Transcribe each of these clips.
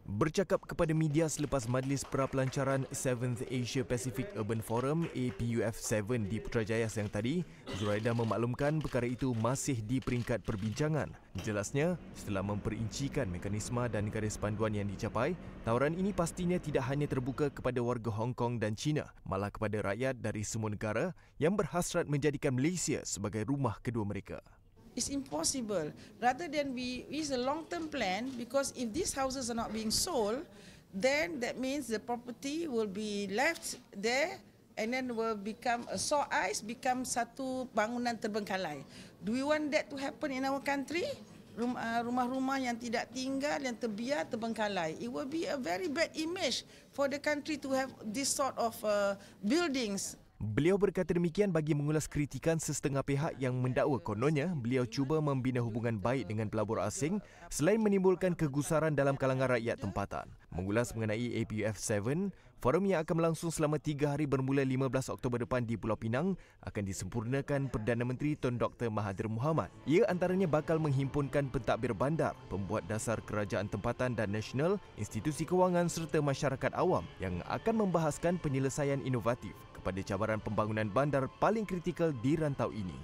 Bercakap kepada media selepas Majlis Prapelancaran 7th Asia Pacific Urban Forum APUF7 di Putrajaya siang tadi, Zuraida memaklumkan perkara itu masih di peringkat perbincangan. Jelasnya, setelah memperincikan mekanisme dan garis panduan yang dicapai, tawaran ini pastinya tidak hanya terbuka kepada warga Hong Kong dan China, malah kepada rakyat dari semua negara yang berhasrat menjadikan Malaysia sebagai rumah kedua mereka. It's impossible. Rather than we use a long-term plan, because if these houses are not being sold, then that means the property will be left there and then will become a sore ice, become satu bangunan terbengkalai. Do we want that to happen in our country? Rumah-rumah yang tidak tinggal, yang terbiar, terbengkalai. It will be a very bad image for the country to have this sort of buildings. Beliau berkata demikian bagi mengulas kritikan sesetengah pihak yang mendakwa kononnya beliau cuba membina hubungan baik dengan pelabur asing selain menimbulkan kegusaran dalam kalangan rakyat tempatan. Mengulas mengenai APUF7, forum yang akan berlangsung selama 3 hari bermula 15 Oktober depan di Pulau Pinang akan disempurnakan Perdana Menteri Tun Dr. Mahathir Mohamad. Ia antaranya bakal menghimpunkan pentadbir bandar, pembuat dasar kerajaan tempatan dan nasional, institusi kewangan serta masyarakat awam yang akan membahaskan penyelesaian inovatif pada cabaran pembangunan bandar paling kritikal di rantau ini.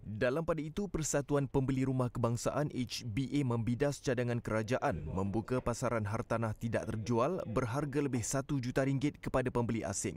Dalam pada itu, Persatuan Pembeli Rumah Kebangsaan HBA membidas cadangan kerajaan membuka pasaran hartanah tidak terjual berharga lebih RM1 juta kepada pembeli asing.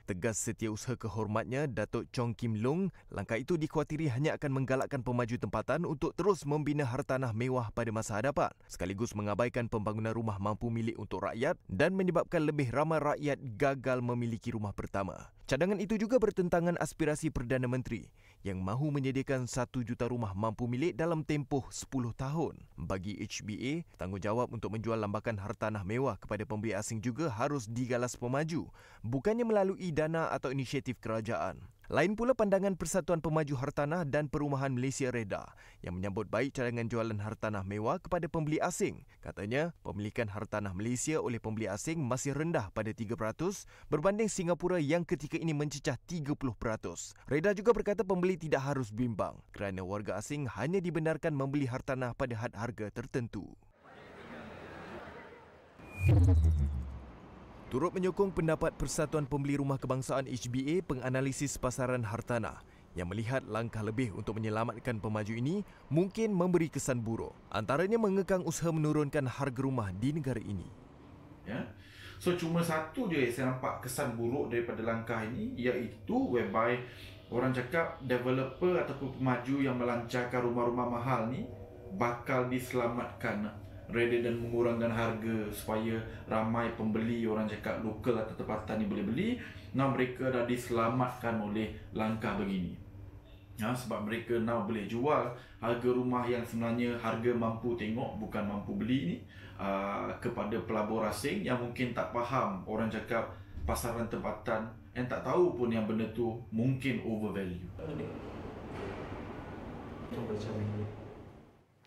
Tegas Setiausaha Kehormatnya Datuk Chong Kim Loong, langkah itu dikhawatiri hanya akan menggalakkan pemaju tempatan untuk terus membina hartanah mewah pada masa hadapan, sekaligus mengabaikan pembangunan rumah mampu milik untuk rakyat dan menyebabkan lebih ramai rakyat gagal memiliki rumah pertama. Cadangan itu juga bertentangan aspirasi Perdana Menteri yang mahu menyediakan 1 juta rumah mampu milik dalam tempoh 10 tahun. Bagi HBA, tanggungjawab untuk menjual lambakan hartanah mewah kepada pembeli asing juga harus digalas pemaju, bukannya melalui dana atau inisiatif kerajaan. Lain pula pandangan Persatuan Pemaju Hartanah dan Perumahan Malaysia REDA yang menyambut baik cadangan jualan hartanah mewah kepada pembeli asing. Katanya, pemilikan hartanah Malaysia oleh pembeli asing masih rendah pada 3% berbanding Singapura yang ketika ini mencecah 30%. REDA juga berkata pembeli tidak harus bimbang kerana warga asing hanya dibenarkan membeli hartanah pada had harga tertentu. Turut menyokong pendapat Persatuan Pembeli Rumah Kebangsaan HBA penganalisis pasaran hartanah yang melihat langkah lebih untuk menyelamatkan pemaju ini mungkin memberi kesan buruk. Antaranya mengekang usaha menurunkan harga rumah di negara ini. Ya. So cuma satu je saya nampak kesan buruk daripada langkah ini, iaitu whereby orang cakap developer ataupun pemaju yang melancarkan rumah-rumah mahal ni bakal diselamatkan rather dan mengurangkan harga supaya ramai pembeli orang cakap lokal atau tempatan ni boleh beli. Now mereka dah diselamatkan oleh langkah begini. Sebab mereka now boleh jual harga rumah yang sebenarnya harga mampu tengok bukan mampu beli ni kepada pelabur asing yang mungkin tak faham orang cakap pasaran tempatan, yang tak tahu pun yang benda tu mungkin overvalue.